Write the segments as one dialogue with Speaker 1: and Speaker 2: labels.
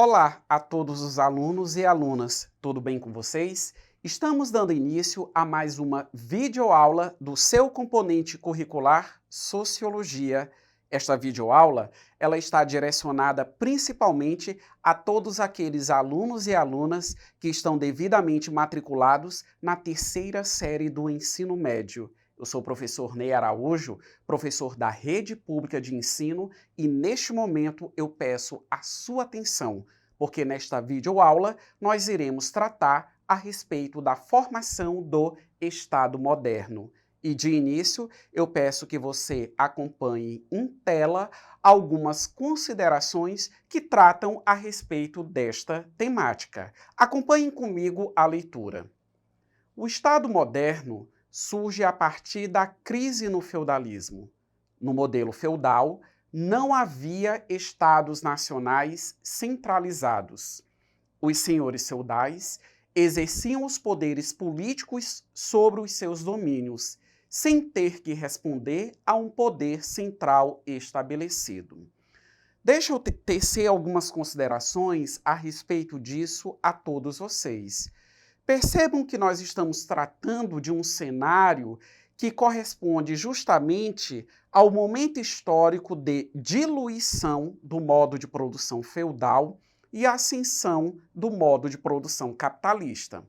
Speaker 1: Olá a todos os alunos e alunas, tudo bem com vocês? Estamos dando início a mais uma videoaula do seu componente curricular Sociologia. Esta videoaula, ela está direcionada principalmente a todos aqueles alunos e alunas que estão devidamente matriculados na terceira série do ensino médio. Eu sou o professor Ney Araújo, professor da Rede Pública de Ensino, e neste momento eu peço a sua atenção, porque nesta videoaula nós iremos tratar a respeito da formação do Estado moderno. E de início, eu peço que você acompanhe em tela algumas considerações que tratam a respeito desta temática. Acompanhem comigo a leitura. O Estado moderno surge a partir da crise no feudalismo. No modelo feudal, não havia estados nacionais centralizados. Os senhores feudais exerciam os poderes políticos sobre os seus domínios, sem ter que responder a um poder central estabelecido. Deixa eu tecer algumas considerações a respeito disso a todos vocês. Percebam que nós estamos tratando de um cenário que corresponde justamente ao momento histórico de diluição do modo de produção feudal e ascensão do modo de produção capitalista.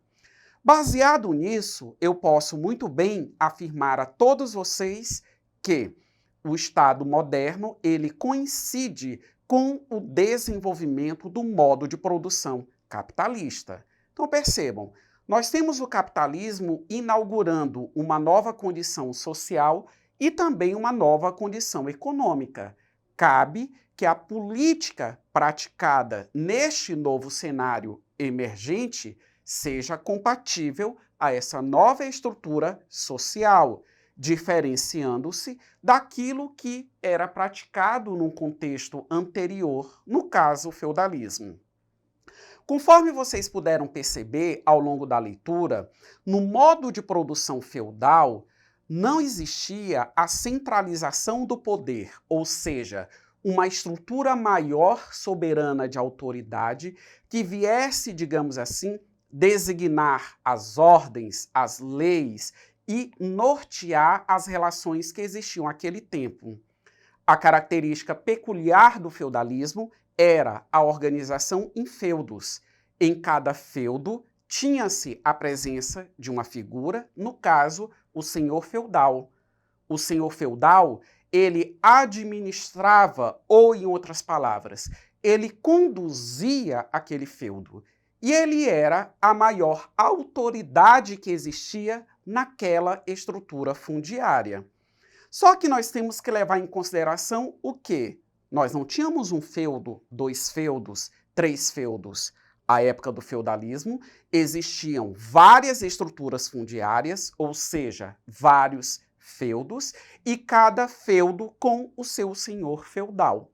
Speaker 1: Baseado nisso, eu posso muito bem afirmar a todos vocês que o Estado moderno, ele coincide com o desenvolvimento do modo de produção capitalista. Então percebam, nós temos o capitalismo inaugurando uma nova condição social e também uma nova condição econômica. Cabe que a política praticada neste novo cenário emergente seja compatível a essa nova estrutura social, diferenciando-se daquilo que era praticado num contexto anterior, no caso, o feudalismo. Conforme vocês puderam perceber ao longo da leitura, no modo de produção feudal não existia a centralização do poder, ou seja, uma estrutura maior soberana de autoridade que viesse, digamos assim, designar as ordens, as leis e nortear as relações que existiam naquele tempo. A característica peculiar do feudalismo era a organização em feudos. Em cada feudo tinha-se a presença de uma figura, no caso, o senhor feudal. O senhor feudal, ele administrava, ou em outras palavras, ele conduzia aquele feudo. E ele era a maior autoridade que existia naquela estrutura fundiária. Só que nós temos que levar em consideração o quê? Nós não tínhamos um feudo, 2 feudos, 3 feudos. À época do feudalismo, existiam várias estruturas fundiárias, ou seja, vários feudos, e cada feudo com o seu senhor feudal.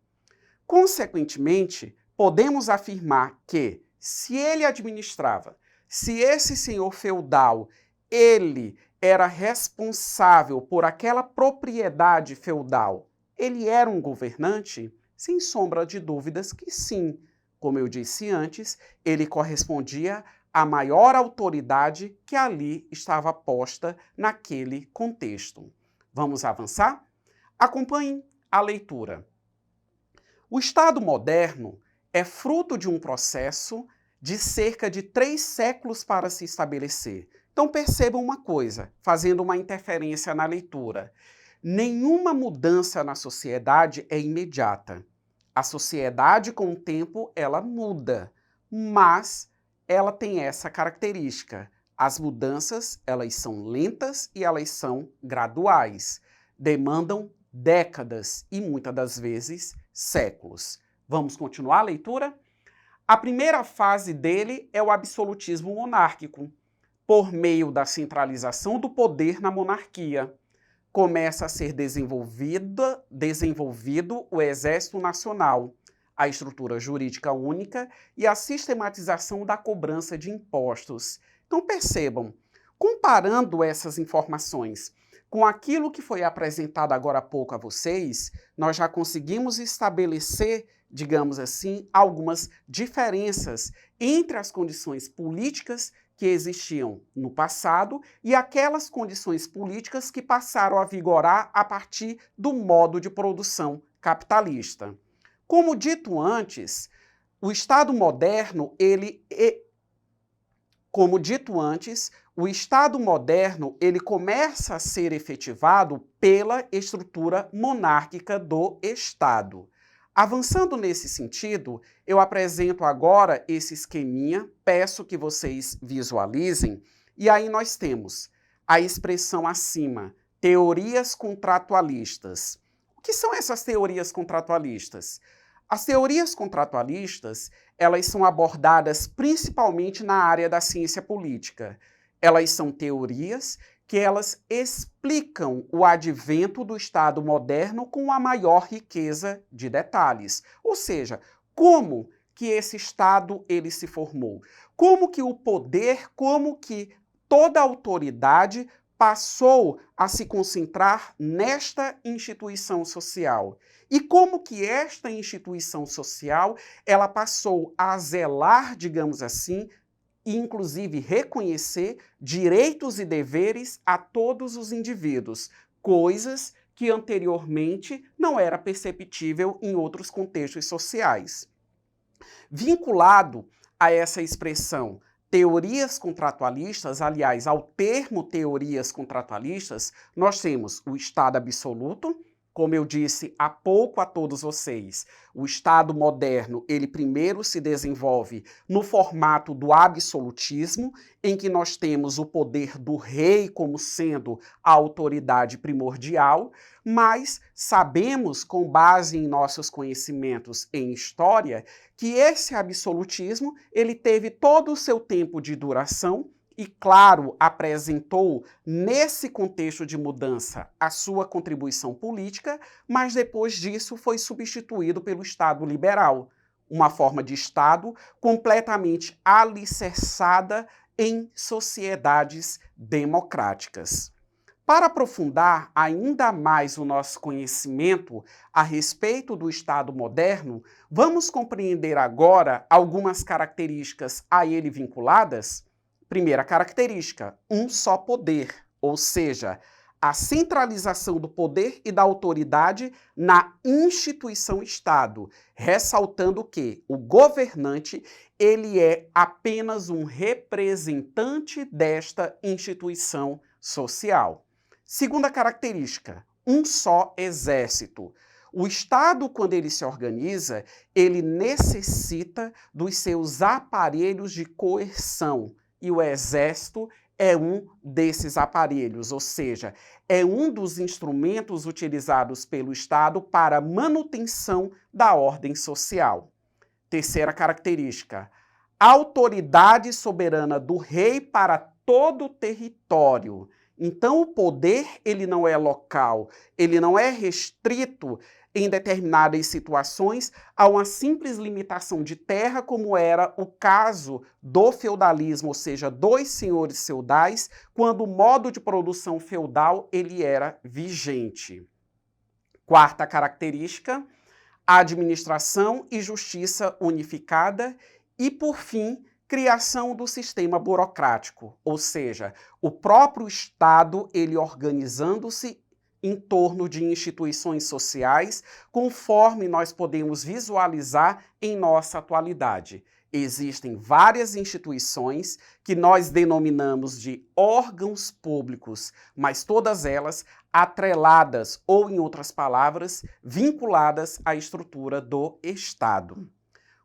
Speaker 1: Consequentemente, podemos afirmar que, se ele administrava, se esse senhor feudal, ele era responsável por aquela propriedade feudal, ele era um governante? Sem sombra de dúvidas que sim. Como eu disse antes, ele correspondia à maior autoridade que ali estava posta naquele contexto. Vamos avançar? Acompanhem a leitura. O Estado moderno é fruto de um processo de cerca de 3 séculos para se estabelecer. Então percebam uma coisa, fazendo uma interferência na leitura. Nenhuma mudança na sociedade é imediata. A sociedade, com o tempo, ela muda, mas ela tem essa característica. As mudanças, elas são lentas e elas são graduais. Demandam décadas e, muitas das vezes, séculos. Vamos continuar a leitura? A primeira fase dele é o absolutismo monárquico, por meio da centralização do poder na monarquia. Começa a ser desenvolvido o Exército Nacional, a estrutura jurídica única e a sistematização da cobrança de impostos. Então percebam, comparando essas informações, Com aquilo que foi apresentado agora há pouco a vocês, nós já conseguimos estabelecer, digamos assim, algumas diferenças entre as condições políticas que existiam no passado e aquelas condições políticas que passaram a vigorar a partir do modo de produção capitalista. Como dito antes, o Estado moderno, ele começa a ser efetivado pela estrutura monárquica do Estado. Avançando nesse sentido, eu apresento agora esse esqueminha, peço que vocês visualizem, e aí nós temos a expressão acima, teorias contratualistas. O que são essas teorias contratualistas? As teorias contratualistas, elas são abordadas principalmente na área da ciência política. Elas são teorias que elas explicam o advento do Estado moderno com a maior riqueza de detalhes. Ou seja, como que esse Estado ele se formou? Como que o poder, como que toda a autoridade passou a se concentrar nesta instituição social? E como que esta instituição social ela passou a zelar, digamos assim, e inclusive reconhecer direitos e deveres a todos os indivíduos, coisas que anteriormente não era perceptível em outros contextos sociais. Vinculado a essa expressão teorias contratualistas, aliás, ao termo teorias contratualistas, nós temos o Estado absoluto. Como eu disse há pouco a todos vocês, o Estado moderno, ele primeiro se desenvolve no formato do absolutismo, em que nós temos o poder do rei como sendo a autoridade primordial, mas sabemos, com base em nossos conhecimentos em história, que esse absolutismo, ele teve todo o seu tempo de duração, e, claro, apresentou, nesse contexto de mudança, a sua contribuição política, mas depois disso foi substituído pelo Estado liberal, uma forma de Estado completamente alicerçada em sociedades democráticas. Para aprofundar ainda mais o nosso conhecimento a respeito do Estado moderno, vamos compreender agora algumas características a ele vinculadas. Primeira característica, um só poder, ou seja, a centralização do poder e da autoridade na instituição Estado, ressaltando que o governante, ele é apenas um representante desta instituição social. Segunda característica, um só exército. O Estado, quando ele se organiza, ele necessita dos seus aparelhos de coerção, e o Exército é um desses aparelhos, ou seja, é um dos instrumentos utilizados pelo Estado para a manutenção da ordem social. Terceira característica, autoridade soberana do rei para todo o território. Então, o poder ele não é local, ele não é restrito em determinadas situações a uma simples limitação de terra, como era o caso do feudalismo, ou seja, dos senhores feudais, quando o modo de produção feudal ele era vigente. Quarta característica, administração e justiça unificada e, por fim, criação do sistema burocrático, ou seja, o próprio Estado ele organizando-se em torno de instituições sociais, conforme nós podemos visualizar em nossa atualidade. Existem várias instituições que nós denominamos de órgãos públicos, mas todas elas atreladas, ou em outras palavras, vinculadas à estrutura do Estado.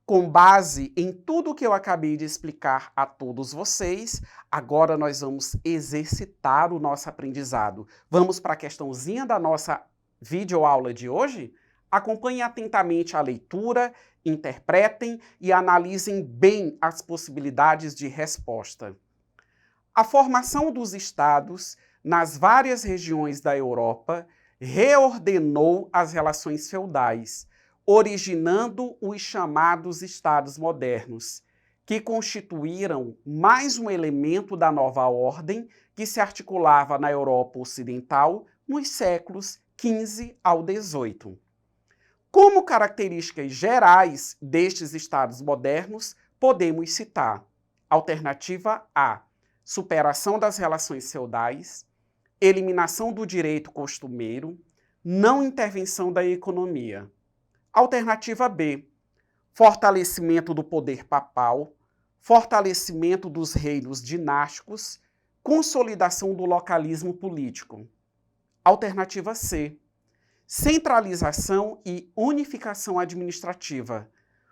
Speaker 1: Com base em tudo que eu acabei de explicar a todos vocês, agora nós vamos exercitar o nosso aprendizado. Vamos para a questãozinha da nossa videoaula de hoje? Acompanhem atentamente a leitura, interpretem e analisem bem as possibilidades de resposta. A formação dos estados nas várias regiões da Europa reordenou as relações feudais, originando os chamados estados modernos, que constituíram mais um elemento da nova ordem que se articulava na Europa Ocidental nos séculos XV ao XVIII. Como características gerais destes estados modernos, podemos citar: alternativa A, superação das relações feudais, eliminação do direito costumeiro, não intervenção da economia. Alternativa B, fortalecimento do poder papal, fortalecimento dos reinos dinásticos, consolidação do localismo político. Alternativa C, centralização e unificação administrativa,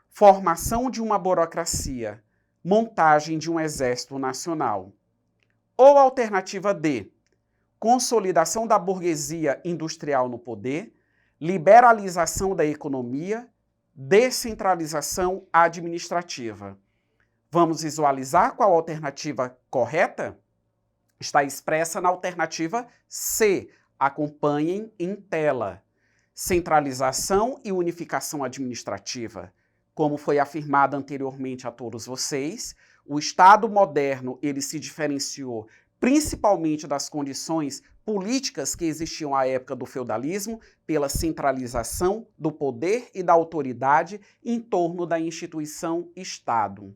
Speaker 1: formação de uma burocracia, montagem de um exército nacional. Ou alternativa D, consolidação da burguesia industrial no poder, liberalização da economia, descentralização administrativa. Vamos visualizar qual a alternativa correta? Está expressa na alternativa C. Acompanhem em tela. Centralização e unificação administrativa. Como foi afirmado anteriormente a todos vocês, o Estado moderno ele se diferenciou principalmente das condições políticas que existiam à época do feudalismo pela centralização do poder e da autoridade em torno da instituição Estado.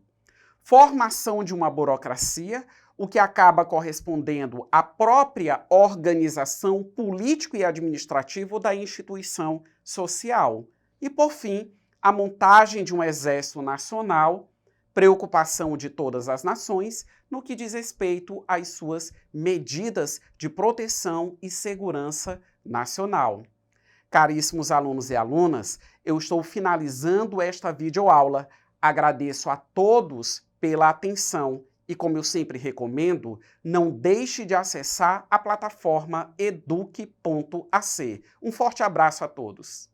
Speaker 1: Formação de uma burocracia, o que acaba correspondendo à própria organização político e administrativa da instituição social. E, por fim, a montagem de um exército nacional, preocupação de todas as nações no que diz respeito às suas medidas de proteção e segurança nacional. Caríssimos alunos e alunas, eu estou finalizando esta videoaula. Agradeço a todos pela atenção e, como eu sempre recomendo, não deixe de acessar a plataforma eduque.ac. Um forte abraço a todos.